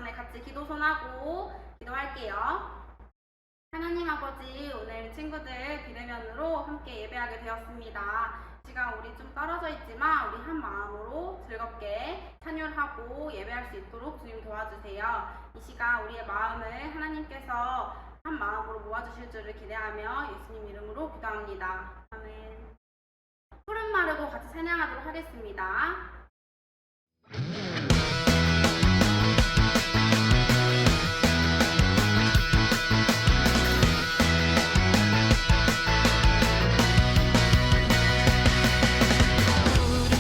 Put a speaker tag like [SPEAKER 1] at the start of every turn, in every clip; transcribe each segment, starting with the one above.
[SPEAKER 1] 전에 같이 기도 손하고 기도할게요. 하나님 아버지, 오늘 친구들 비대면으로 함께 예배하게 되었습니다. 시간 우리 좀 떨어져 있지만 우리 한 마음으로 즐겁게 찬양하고 예배할 수 있도록 주님 도와주세요. 이 시간 우리의 마음을 하나님께서 한 마음으로 모아주실 줄을 기대하며 예수님 이름으로 기도합니다. 아멘. 푸른 마르고 같이 찬양하도록 하겠습니다.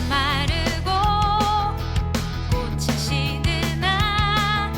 [SPEAKER 2] 마르고 꽃이 시드나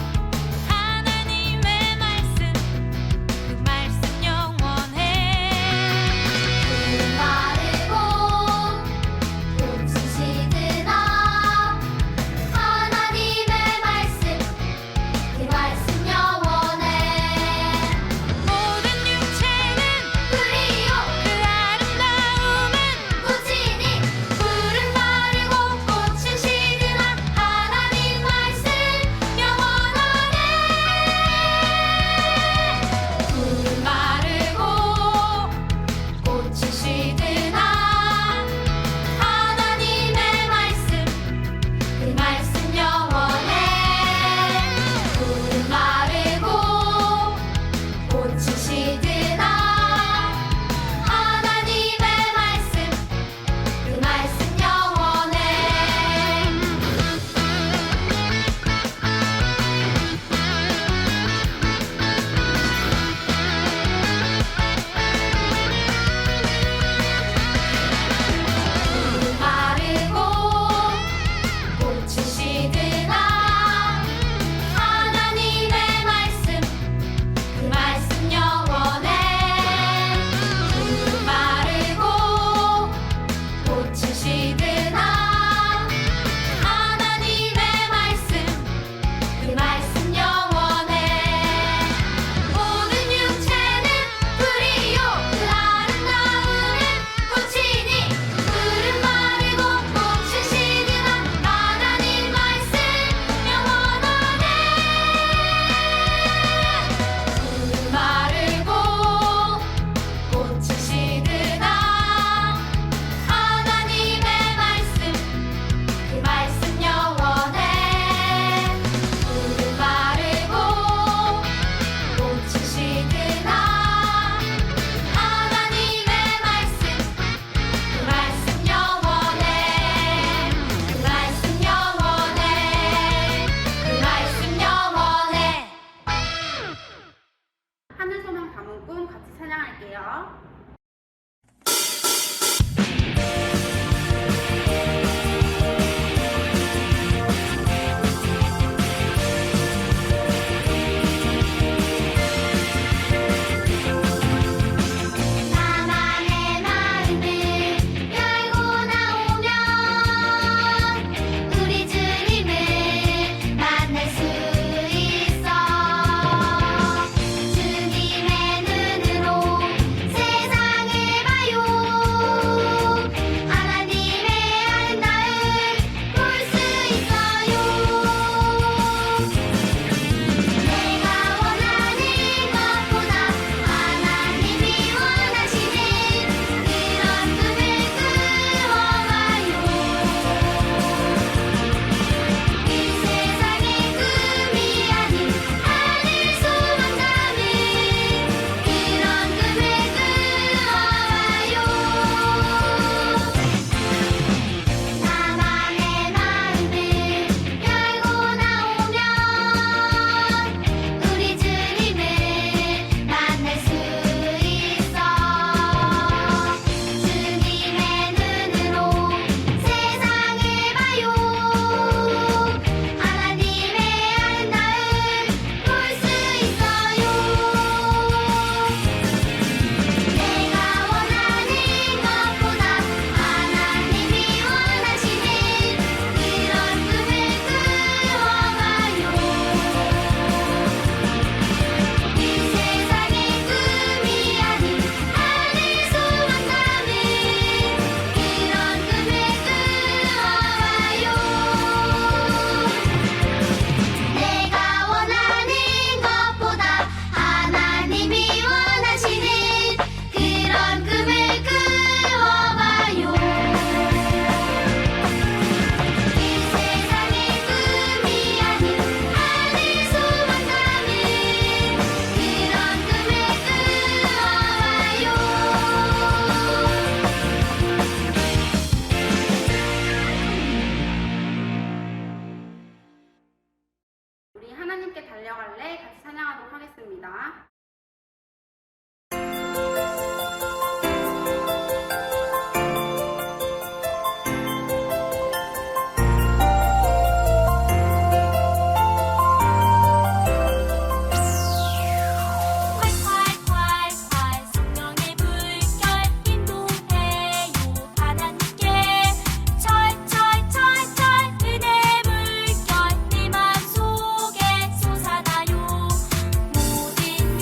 [SPEAKER 1] 하나님께 달려갈래? 같이 찬양하도록 하겠습니다.
[SPEAKER 2] 은혜 물결 내 맘속에 솟아나요. 모든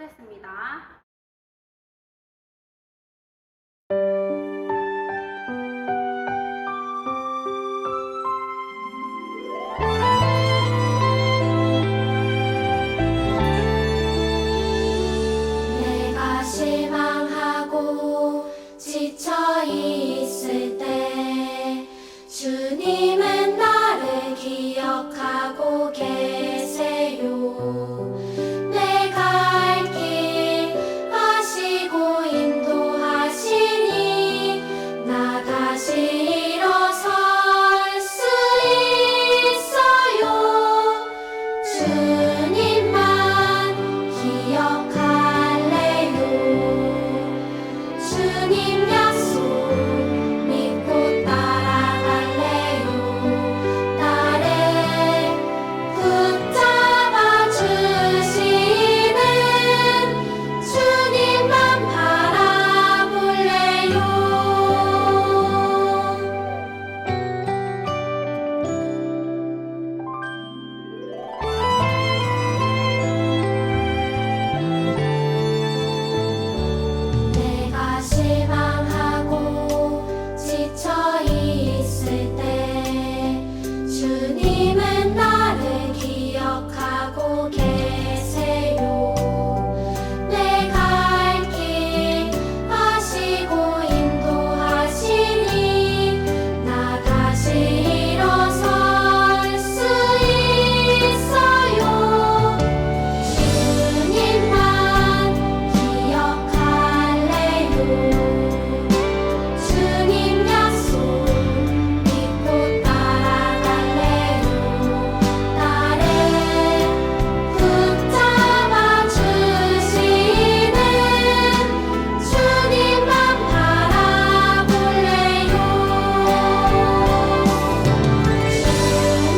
[SPEAKER 1] 하겠습니다.
[SPEAKER 2] 내가 실망하고 지쳐 있을 때 주님은 나를 기억하고 계세요. 내가 갈 길 아시고 인도하시니 나 다시 일어설 수 있어요. 주님만 기억할래요. 주님 약속 믿고 따라갈래요. 나를 붙잡아 주시는 주님만 바라볼래요. 내가 실망하고 지쳐 있을 때 주님은 나를 기억하고 계세요. 내가 갈 길 아시고 인도하시니 나 다시 일어설 수 있어요. 주님만 기억할래요. 주님 약속 믿고 따라갈래요. 나를 붙잡아 주시는 주님만 바라볼래요.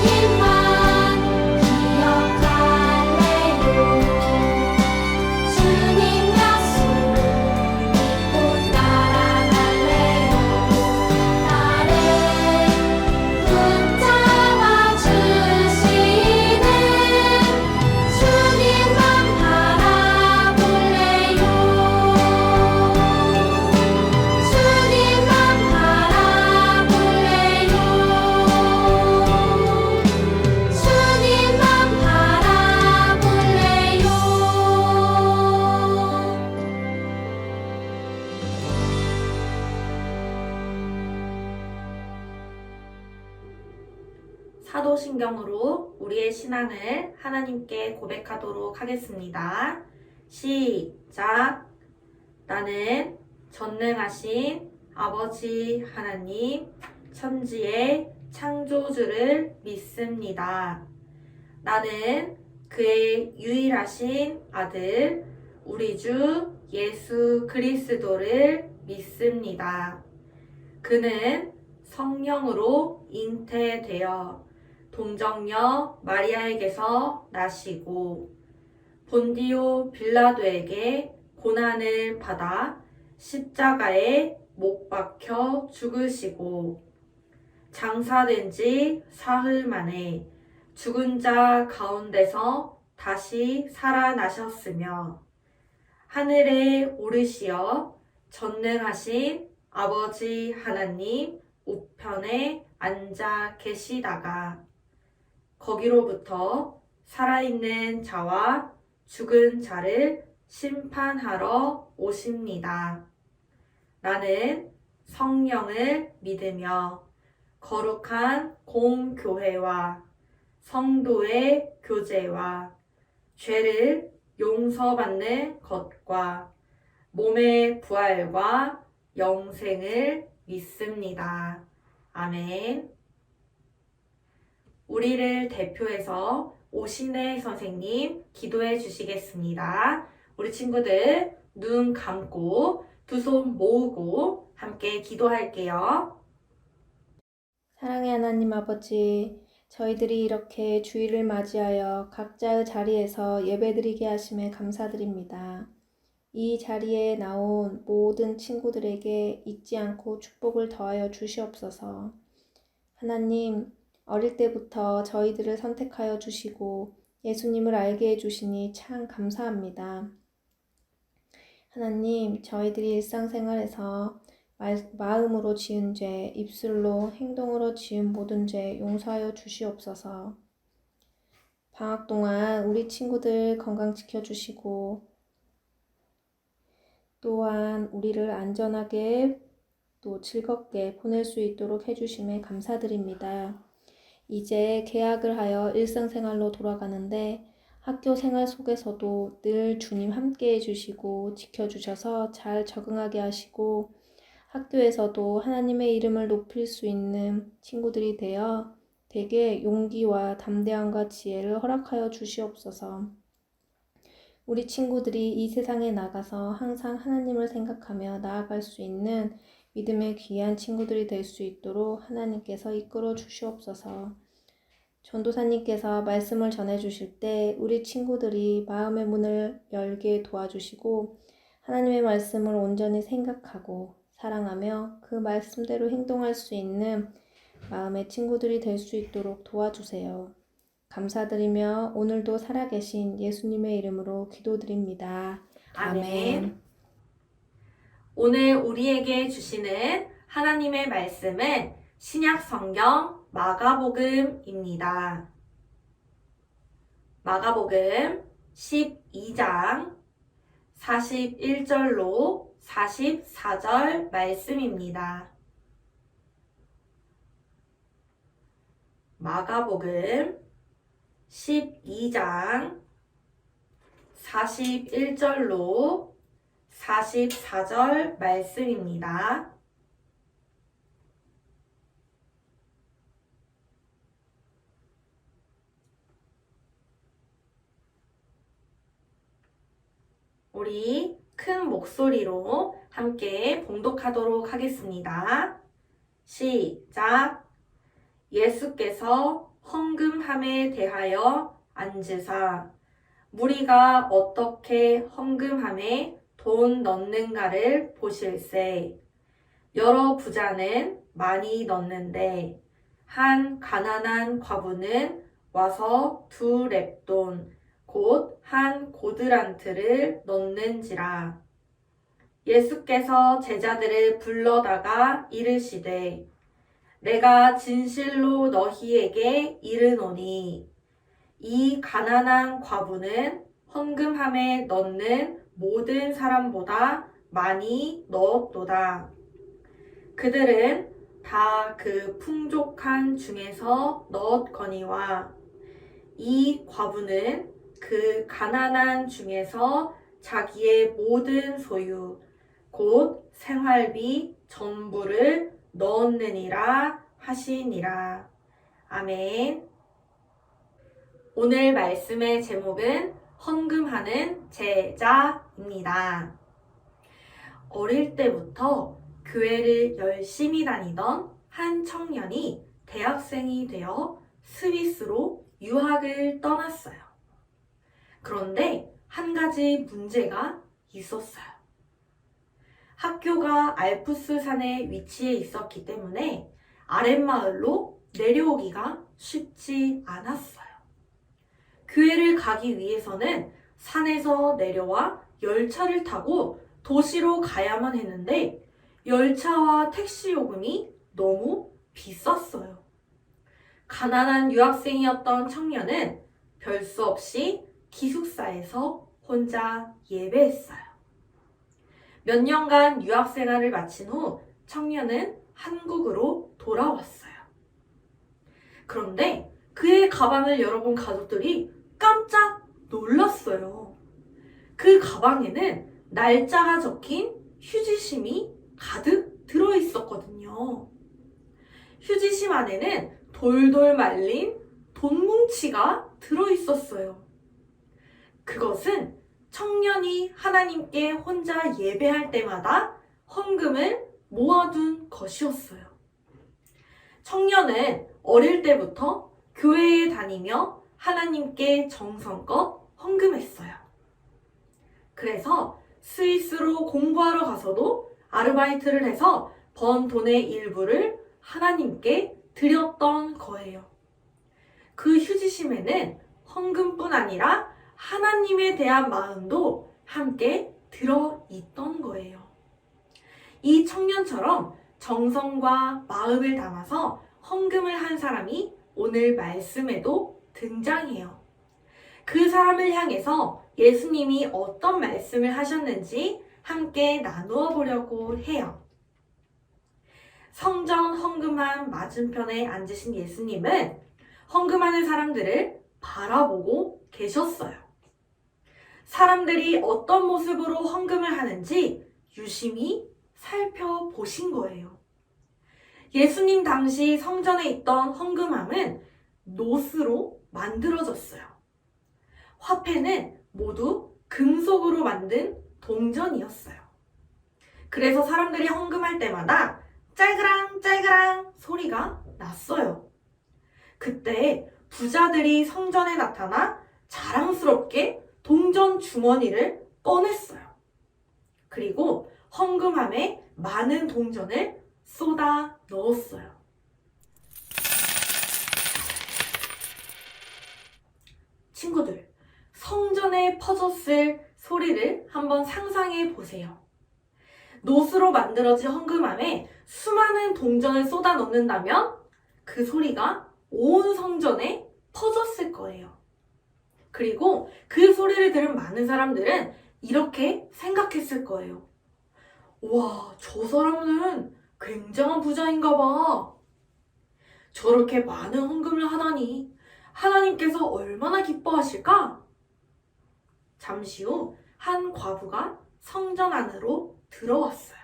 [SPEAKER 2] 주님만 기억할래요. 주님 약속 믿고 따라갈래요. 나를 붙잡아 주시는 주님만 바라볼래요. 주님만 바라볼래요. 주님만 바라볼래요.
[SPEAKER 3] 사도신경으로 우리의 신앙을 하나님께 고백하도록 하겠습니다. 시작. 나는 전능하신 아버지 하나님, 천지의 창조주를 믿습니다. 나는 그의 유일하신 아들, 우리 주 예수 그리스도를 믿습니다. 그는 성령으로 잉태되어 동정녀 마리아에게서 나시고 본디오 빌라도에게 고난을 받아 십자가에 못 박혀 죽으시고 장사된 지 사흘 만에 죽은 자 가운데서 다시 살아나셨으며 하늘에 오르시어 전능하신 아버지 하나님 우편에 앉아 계시다가 거기로부터 살아있는 자와 죽은 자를 심판하러 오십니다. 나는 성령을 믿으며 거룩한 공교회와 성도의 교제와 죄를 용서받는 것과 몸의 부활과 영생을 믿습니다. 아멘. 우리를 대표해서 오신혜 선생님 기도해 주시겠습니다. 우리 친구들 눈 감고 두 손 모으고 함께 기도할게요.
[SPEAKER 4] 사랑의 하나님 아버지, 저희들이 이렇게 주일을 맞이하여 각자의 자리에서 예배드리게 하심에 감사드립니다. 이 자리에 나온 모든 친구들에게 잊지 않고 축복을 더하여 주시옵소서. 하나님, 어릴 때부터 저희들을 선택하여 주시고 예수님을 알게 해주시니 참 감사합니다. 하나님, 저희들이 일상생활에서 마음으로 지은 죄, 입술로, 행동으로 지은 모든 죄 용서하여 주시옵소서. 방학 동안 우리 친구들 건강 지켜주시고 또한 우리를 안전하게 또 즐겁게 보낼 수 있도록 해주심에 감사드립니다. 이제 개학을 하여 일상생활로 돌아가는데 학교 생활 속에서도 늘 주님 함께 해주시고 지켜주셔서 잘 적응하게 하시고 학교에서도 하나님의 이름을 높일 수 있는 친구들이 되어 되게 용기와 담대함과 지혜를 허락하여 주시옵소서. 우리 친구들이 이 세상에 나가서 항상 하나님을 생각하며 나아갈 수 있는 믿음의 귀한 친구들이 될 수 있도록 하나님께서 이끌어 주시옵소서. 전도사님께서 말씀을 전해주실 때 우리 친구들이 마음의 문을 열게 도와주시고 하나님의 말씀을 온전히 생각하고 사랑하며 그 말씀대로 행동할 수 있는 마음의 친구들이 될 수 있도록 도와주세요. 감사드리며 오늘도 살아계신 예수님의 이름으로 기도드립니다.
[SPEAKER 3] 아멘. 오늘 우리에게 주시는 하나님의 말씀은 신약 성경 마가복음입니다. 마가복음 12장 41절로 44절 말씀입니다. 마가복음 12장 41절로 44절 말씀입니다. 우리 큰 목소리로 함께 봉독하도록 하겠습니다. 시작! 예수께서 헌금함에 대하여 앉으사 무리가 어떻게 헌금함에 돈 넣는가를 보실세. 여러 부자는 많이 넣는데 한 가난한 과부는 와서 2렙돈 곧 한 고드란트를 넣는지라. 예수께서 제자들을 불러다가 이르시되 내가 진실로 너희에게 이르노니 이 가난한 과부는 헌금함에 넣는 모든 사람보다 많이 넣었도다. 그들은 다 그 풍족한 중에서 넣었거니와 이 과부는 그 가난한 중에서 자기의 모든 소유 곧 생활비 전부를 넣었느니라 하시니라. 아멘. 오늘 말씀의 제목은 헌금하는 제자입니다. 어릴 때부터 교회를 열심히 다니던 한 청년이 대학생이 되어 스위스로 유학을 떠났어요. 그런데 한 가지 문제가 있었어요. 학교가 알프스 산에 위치해 있었기 때문에 아랫마을로 내려오기가 쉽지 않았어요. 교회를 가기 위해서는 산에서 내려와 열차를 타고 도시로 가야만 했는데 열차와 택시 요금이 너무 비쌌어요. 가난한 유학생이었던 청년은 별 수 없이 기숙사에서 혼자 예배했어요. 몇 년간 유학생활을 마친 후 청년은 한국으로 돌아왔어요. 그런데 그의 가방을 열어본 가족들이 깜짝 놀랐어요. 그 가방에는 날짜가 적힌 휴지심이 가득 들어있었거든요. 휴지심 안에는 돌돌 말린 돈뭉치가 들어있었어요. 그것은 청년이 하나님께 혼자 예배할 때마다 헌금을 모아둔 것이었어요. 청년은 어릴 때부터 교회에 다니며 하나님께 정성껏 헌금했어요. 그래서 스위스로 공부하러 가서도 아르바이트를 해서 번 돈의 일부를 하나님께 드렸던 거예요. 그 휴지심에는 헌금뿐 아니라 하나님에 대한 마음도 함께 들어있던 거예요. 이 청년처럼 정성과 마음을 담아서 헌금을 한 사람이 오늘 말씀에도 등장해요. 그 사람을 향해서 예수님이 어떤 말씀을 하셨는지 함께 나누어 보려고 해요. 성전 헌금함 맞은편에 앉으신 예수님은 헌금하는 사람들을 바라보고 계셨어요. 사람들이 어떤 모습으로 헌금을 하는지 유심히 살펴보신 거예요. 예수님 당시 성전에 있던 헌금함은 노스로 만들어졌어요. 화폐는 모두 금속으로 만든 동전이었어요. 그래서 사람들이 헌금할 때마다 짤그랑 짤그랑 소리가 났어요. 그때 부자들이 성전에 나타나 자랑스럽게 동전 주머니를 꺼냈어요. 그리고 헌금함에 많은 동전을 쏟아 넣었어요. 친구들, 성전에 퍼졌을 소리를 한번 상상해 보세요. 노스로 만들어진 헌금함에 수많은 동전을 쏟아 넣는다면 그 소리가 온 성전에 퍼졌을 거예요. 그리고 그 소리를 들은 많은 사람들은 이렇게 생각했을 거예요. 와, 저 사람은 굉장한 부자인가 봐. 저렇게 많은 헌금을 하다니 하나님께서 얼마나 기뻐하실까? 잠시 후 한 과부가 성전 안으로 들어왔어요.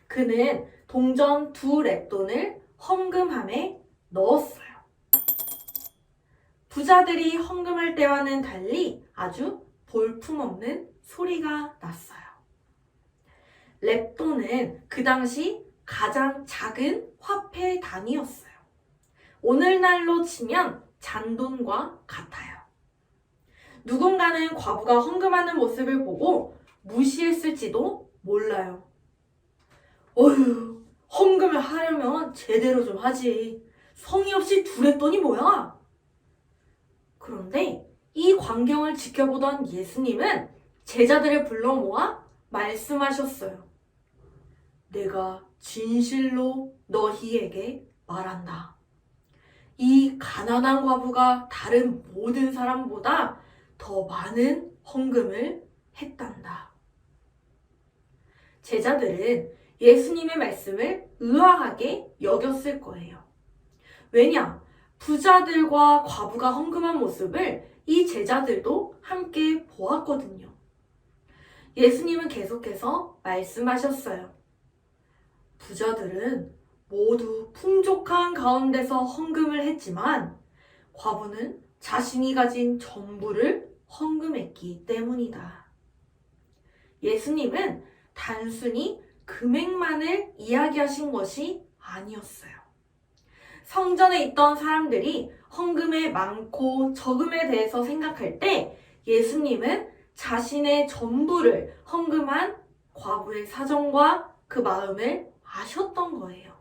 [SPEAKER 3] 그는 동전 2렙돈을 헌금함에 넣었어요. 부자들이 헌금할 때와는 달리 아주 볼품없는 소리가 났어요. 렙돈은 그 당시 가장 작은 화폐 단위였어요. 오늘날로 치면 잔돈과 같아요. 누군가는 과부가 헌금하는 모습을 보고 무시했을지도 몰라요. 어휴, 헌금을 하려면 제대로 좀 하지. 성의 없이 2렙돈이 뭐야? 그런데 이 광경을 지켜보던 예수님은 제자들을 불러 모아 말씀하셨어요. 내가 진실로 너희에게 말한다. 이 가난한 과부가 다른 모든 사람보다 더 많은 헌금을 했단다. 제자들은 예수님의 말씀을 의아하게 여겼을 거예요. 왜냐? 부자들과 과부가 헌금한 모습을 이 제자들도 함께 보았거든요. 예수님은 계속해서 말씀하셨어요. 부자들은 모두 풍족한 가운데서 헌금을 했지만 과부는 자신이 가진 전부를 헌금했기 때문이다. 예수님은 단순히 금액만을 이야기하신 것이 아니었어요. 성전에 있던 사람들이 헌금의 많고 적음에 대해서 생각할 때 예수님은 자신의 전부를 헌금한 과부의 사정과 그 마음을 아셨던 거예요.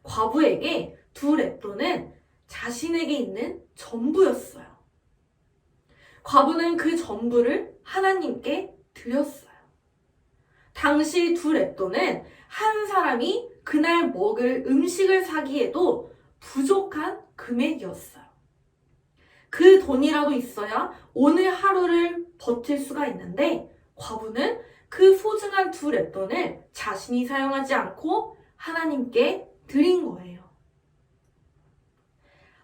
[SPEAKER 3] 과부에게 2렙돈은 자신에게 있는 전부였어요. 과부는 그 전부를 하나님께 드렸어요. 당시 2렙돈은 한 사람이 그날 먹을 음식을 사기에도 부족한 금액이었어요. 그 돈이라도 있어야 오늘 하루를 버틸 수가 있는데 과부는 그 소중한 2렙돈을 자신이 사용하지 않고 하나님께 드린 거예요.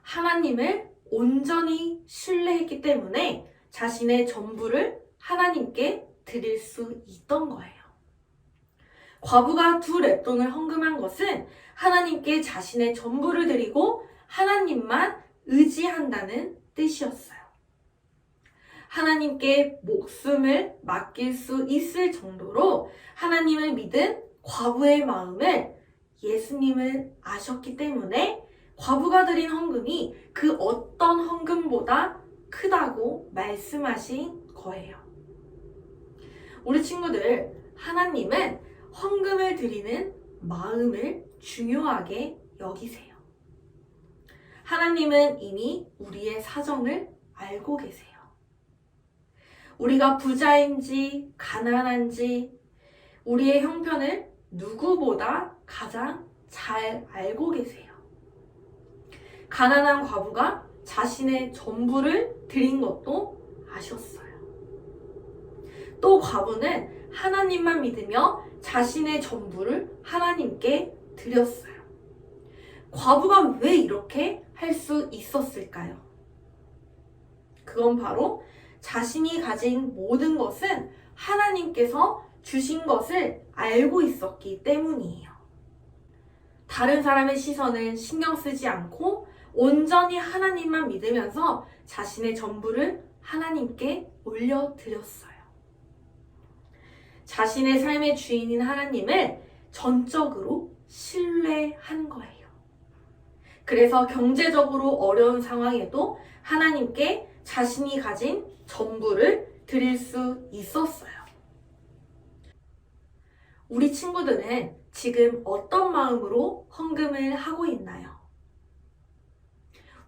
[SPEAKER 3] 하나님을 온전히 신뢰했기 때문에 자신의 전부를 하나님께 드릴 수 있던 거예요. 과부가 2렙돈을 헌금한 것은 하나님께 자신의 전부를 드리고 하나님만 의지한다는 뜻이었어요. 하나님께 목숨을 맡길 수 있을 정도로 하나님을 믿은 과부의 마음을 예수님은 아셨기 때문에 과부가 드린 헌금이 그 어떤 헌금보다 크다고 말씀하신 거예요. 우리 친구들, 하나님은 헌금을 드리는 마음을 중요하게 여기세요. 하나님은 이미 우리의 사정을 알고 계세요. 우리가 부자인지 가난한지 우리의 형편을 누구보다 가장 잘 알고 계세요. 가난한 과부가 자신의 전부를 드린 것도 아셨어요. 또 과부는 하나님만 믿으며 자신의 전부를 하나님께 드렸어요. 과부가 왜 이렇게 할 수 있었을까요? 그건 바로 자신이 가진 모든 것은 하나님께서 주신 것을 알고 있었기 때문이에요. 다른 사람의 시선을 신경 쓰지 않고 온전히 하나님만 믿으면서 자신의 전부를 하나님께 올려드렸어요. 자신의 삶의 주인인 하나님을 전적으로 신뢰한 거예요. 그래서 경제적으로 어려운 상황에도 하나님께 자신이 가진 전부를 드릴 수 있었어요. 우리 친구들은 지금 어떤 마음으로 헌금을 하고 있나요?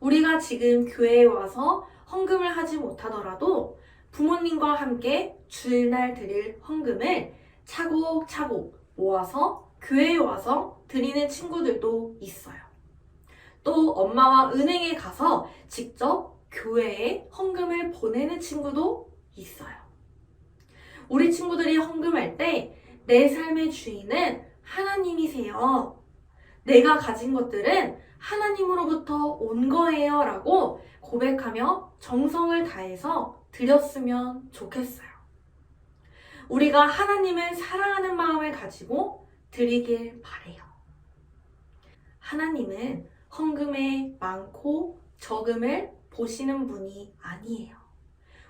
[SPEAKER 3] 우리가 지금 교회에 와서 헌금을 하지 못하더라도 부모님과 함께 주일날 드릴 헌금을 차곡차곡 모아서 교회에 와서 드리는 친구들도 있어요. 또 엄마와 은행에 가서 직접 교회에 헌금을 보내는 친구도 있어요. 우리 친구들이 헌금할 때 내 삶의 주인은 하나님이세요. 내가 가진 것들은 하나님으로부터 온 거예요 라고 고백하며 정성을 다해서 드렸으면 좋겠어요. 우리가 하나님을 사랑하는 마음을 가지고 드리길 바래요. 하나님은 헌금의 많고 적음을 보시는 분이 아니에요.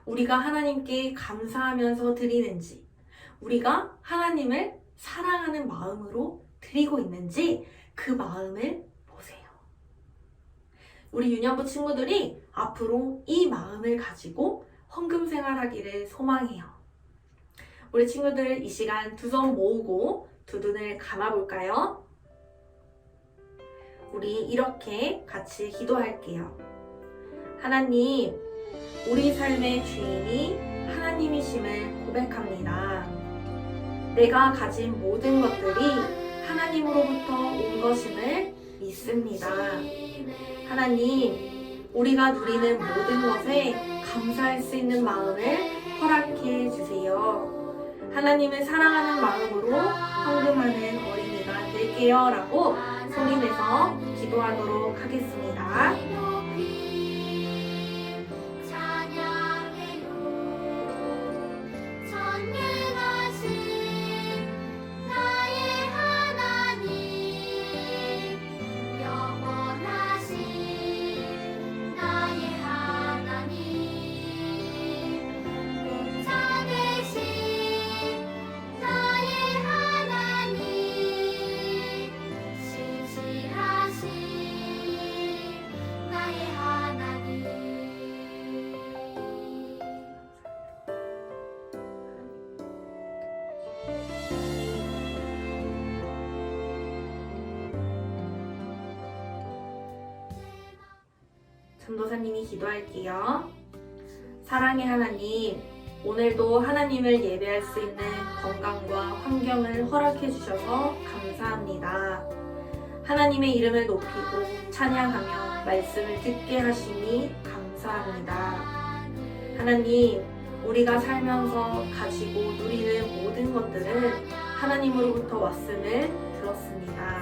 [SPEAKER 3] 우리가 하나님께 감사하면서 드리는지, 우리가 하나님을 사랑하는 마음으로 드리고 있는지 그 마음을 보세요. 우리 유년부 친구들이 앞으로 이 마음을 가지고 헌금 생활하기를 소망해요. 우리 친구들 이 시간 두 손 모으고 두 눈을 감아볼까요? 우리 이렇게 같이 기도할게요. 하나님, 우리 삶의 주인이 하나님이심을 고백합니다. 내가 가진 모든 것들이 하나님으로부터 온 것임을 믿습니다. 하나님, 우리가 누리는 모든 것에 감사할 수 있는 마음을 허락해 주세요. 하나님을 사랑하는 마음으로 헌금하는 어린이가 될게요 라고 소리내서 기도하도록 하겠습니다. 전도사님이 기도할게요. 사랑의 하나님, 오늘도 하나님을 예배할 수 있는 건강과 환경을 허락해 주셔서 감사합니다. 하나님의 이름을 높이고 찬양하며 말씀을 듣게 하시니 감사합니다. 하나님, 우리가 살면서 가지고 누리는 모든 것들은 하나님으로부터 왔음을 들었습니다.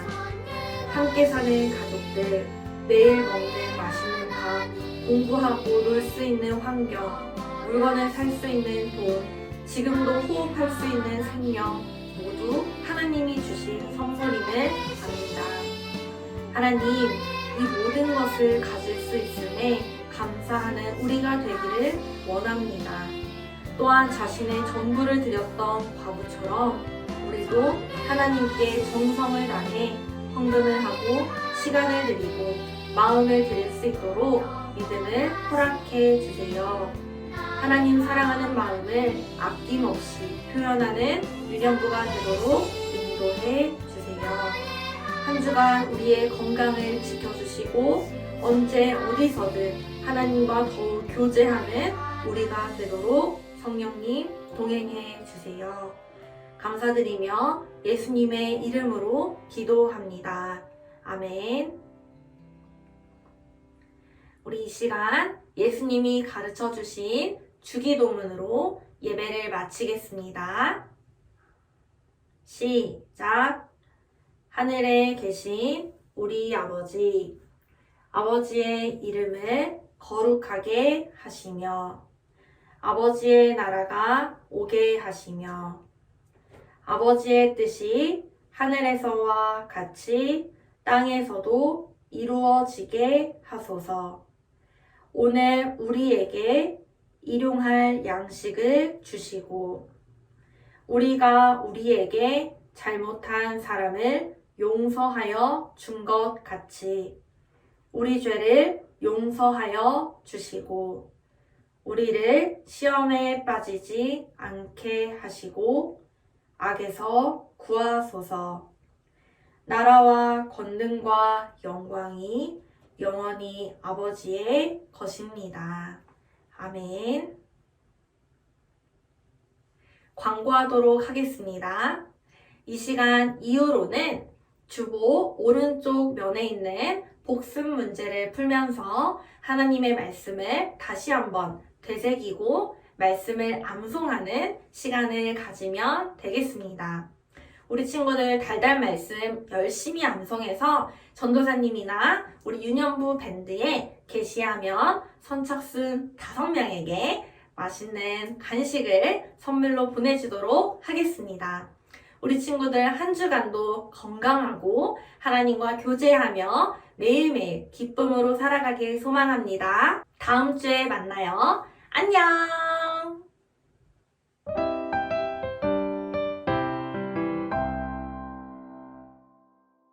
[SPEAKER 3] 함께 사는 가족들, 매일 먹는 맛있는 밥, 공부하고 놀 수 있는 환경, 물건을 살 수 있는 돈, 지금도 호흡할 수 있는 생명 모두 하나님이 주신 선물임을 압니다. 하나님, 이 모든 것을 가질 수 있음에 감사하는 우리가 되기를 원합니다. 또한 자신의 전부를 드렸던 과부처럼 우리도 하나님께 정성을 다해 헌금을 하고 시간을 드리고 마음을 드릴 수 있도록 믿음을 허락해 주세요. 하나님 사랑하는 마음을 아낌없이 표현하는 유년부가 되도록 인도해 주세요. 한 주간 우리의 건강을 지켜주시고 언제 어디서든 하나님과 더욱 교제하는 우리가 되도록 성령님 동행해 주세요. 감사드리며 예수님의 이름으로 기도합니다. 아멘. 우리 이 시간 예수님이 가르쳐 주신 주기도문으로 예배를 마치겠습니다. 시작. 하늘에 계신 우리 아버지, 아버지의 이름을 거룩하게 하시며 아버지의 나라가 오게 하시며 아버지의 뜻이 하늘에서와 같이 땅에서도 이루어지게 하소서. 오늘 우리에게 일용할 양식을 주시고 우리가 우리에게 잘못한 사람을 용서하여 준 것 같이 우리 죄를 용서하여 주시고 우리를 시험에 빠지지 않게 하시고 악에서 구하소서. 나라와 권능과 영광이 영원히 아버지의 것입니다. 아멘. 광고하도록 하겠습니다. 이 시간 이후로는 주보 오른쪽 면에 있는 복습 문제를 풀면서 하나님의 말씀을 다시 한번 되새기고 말씀을 암송하는 시간을 가지면 되겠습니다. 우리 친구들 달달 말씀 열심히 암송해서 전도사님이나 우리 유년부 밴드에 게시하면 선착순 5명에게 맛있는 간식을 선물로 보내주도록 하겠습니다. 우리 친구들 한 주간도 건강하고 하나님과 교제하며 매일매일 기쁨으로 살아가길 소망합니다. 다음 주에 만나요. 안녕!